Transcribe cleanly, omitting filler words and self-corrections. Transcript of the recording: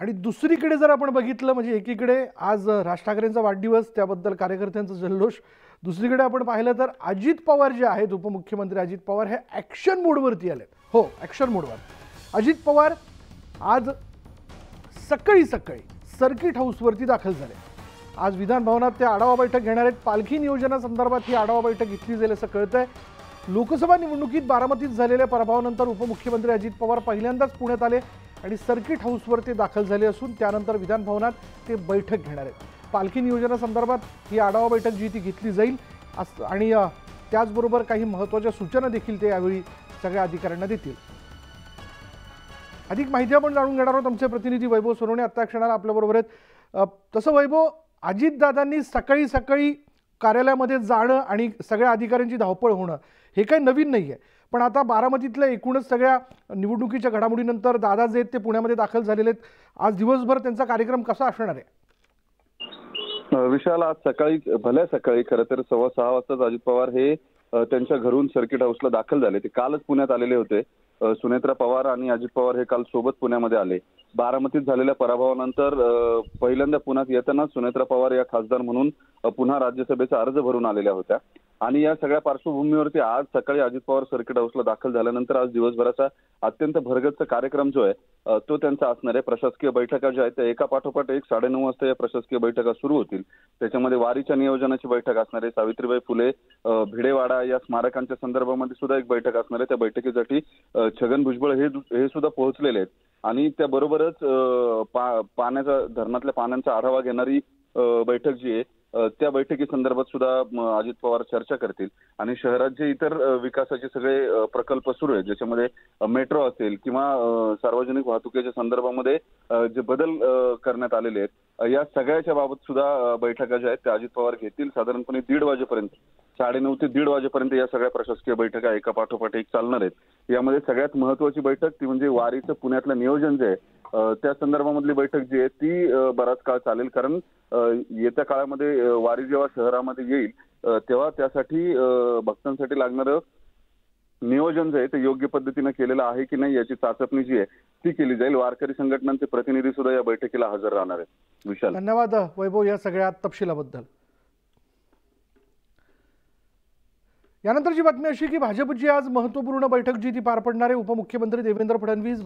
आणि दुसरीकडे जर आपण बघितलं म्हणजे एकीकडे आज राज ठाकरेंचा वाढदिवस, त्याबद्दल कार्यकर्त्यांचा जल्लोष. दुसरीकडे आपण पाहिलं तर अजित पवार जे आहेत, उपमुख्यमंत्री अजित पवार हे ॲक्शन मोडवरती आलेत. हो, ॲक्शन मोडवर. अजित पवार आज सकाळी सर्किट हाऊसवरती दाखल झाले. आज विधान भवनात ते आढावा बैठक घेणार आहेत. पालखी नियोजनासंदर्भात ही आढावा बैठक घेतली जाईल असं कळतंय. लोकसभा निवडणुकीत बारामतीत झालेल्या पराभवानंतर उपमुख्यमंत्री अजित पवार पहिल्यांदाच पुण्यात आले आणि सर्किट हाऊसवर ते दाखल झाले असून त्यानंतर विधान भवनात ते बैठक घेणार आहेत. पालखी नियोजनासंदर्भात ही आढावा बैठक जी ती घेतली जाईल आणि त्याचबरोबर काही महत्त्वाच्या सूचना देखील ते यावेळी सगळ्या अधिकाऱ्यांना देतील. अधिक माहिती आपण जाणून घेणार आहोत. आमचे प्रतिनिधी वैभव सोनवणे आता क्षणाला आपल्याबरोबर आहेत. तसं वैभव, अजितदादांनी सकाळी कार्यालयामध्ये जाणं आणि सगळ्या अधिकाऱ्यांची धावपळ होणं हे काही नवीन नाही आहे. पण आता बारामतीतल्या एकूणच सगळ्या निवडणुकीच्या घडामोडीनंतर दादा जे आहेत ते पुण्यामध्ये दाखल झालेले आहेत. आज दिवसभर त्यांचा कार्यक्रम कसा असणार आहे? विशाल, आज सकाळी भल्या सकाळी खरं तर 6:15 वाजताच अजित पवार हे त्यांच्या घरून सर्किट हाऊसला दाखल झाले. ते कालच पुण्यात आलेले होते. सुनेत्रा पवार आणि अजित पवार हे काल सोबत पुण्यामध्ये आले. बारामतीत झालेल्या पराभवानंतर पहिल्यांदा पुण्यात येताना सुनेत्रा पवार या खासदार म्हणून पुन्हा राज्यसभेचा अर्ज भरून आलेल्या होत्या. आणि या सगळ्या पार्श्वभूमीवरती आज सकाळी अजित पवार सर्किट हाऊसला दाखल झाल्यानंतर आज दिवसभराचा अत्यंत भरगच्च कार्यक्रम जो आहे तो त्यांचा असणार आहे. प्रशासकीय बैठका ज्या आहेत त्या एका पाठोपाठ एक 9:30 वाजता या प्रशासकीय बैठका सुरू होतील. त्याच्यामध्ये वारीच्या नियोजनाची बैठक असणार आहे. सावित्रीबाई फुले भिडेवाडा या स्मारकांच्या संदर्भामध्ये सुद्धा एक बैठक असणार आहे. त्या बैठकीसाठी छगन भुजबळ हे सुद्धा पोहोचलेले आहेत. आणि त्याबरोबरच पाण्याचा धरणातल्या पाण्याचा आढावा घेणारी बैठक जी आहे त्या बैठकी संदर्भात सुद्धा अजित पवार चर्चा करतील. आणि शहरात जे इतर विकासाचे सगळे प्रकल्प सुरू आहेत, ज्याच्यामध्ये मेट्रो असेल किंवा सार्वजनिक वाहतुकीच्या संदर्भामध्ये जे बदल करण्यात आलेले आहेत या सगळ्याच्या बाबत सुद्धा बैठका ज्या आहेत त्या अजित पवार घेतील. साधारणपणे 1:30 वाजेपर्यंत, 9:30 ते 1:30 वाजेपर्यंत या सगळ्या प्रशासकीय बैठका एका पाठोपाठ एक चालणार आहेत. यामध्ये सगळ्यात महत्वाची बैठक ती म्हणजे वारीचं पुण्यातलं नियोजन जे आहे त्या संदर्भामधली बैठक जी आहे ती बराच काळ चालेल. कारण येत्या काळामध्ये वारी जेव्हा शहरामध्ये येईल तेव्हा त्यासाठी भक्तांसाठी लागणारं नियोजन जे आहे ते योग्य पद्धतीने केलेलं आहे की नाही याची चाचपणी जी आहे ती केली जाईल. वारकरी संघटनांचे प्रतिनिधी सुद्धा या बैठकीला हजर राहणार आहेत. विशाल, धन्यवाद वैभव या सगळ्या तपशिलाबद्दल. यानंतरची बातमी अशी की भाजपची आज महत्त्वपूर्ण बैठक जी ती पार पडणार आहे. उपमुख्यमंत्री देवेंद्र फडणवीस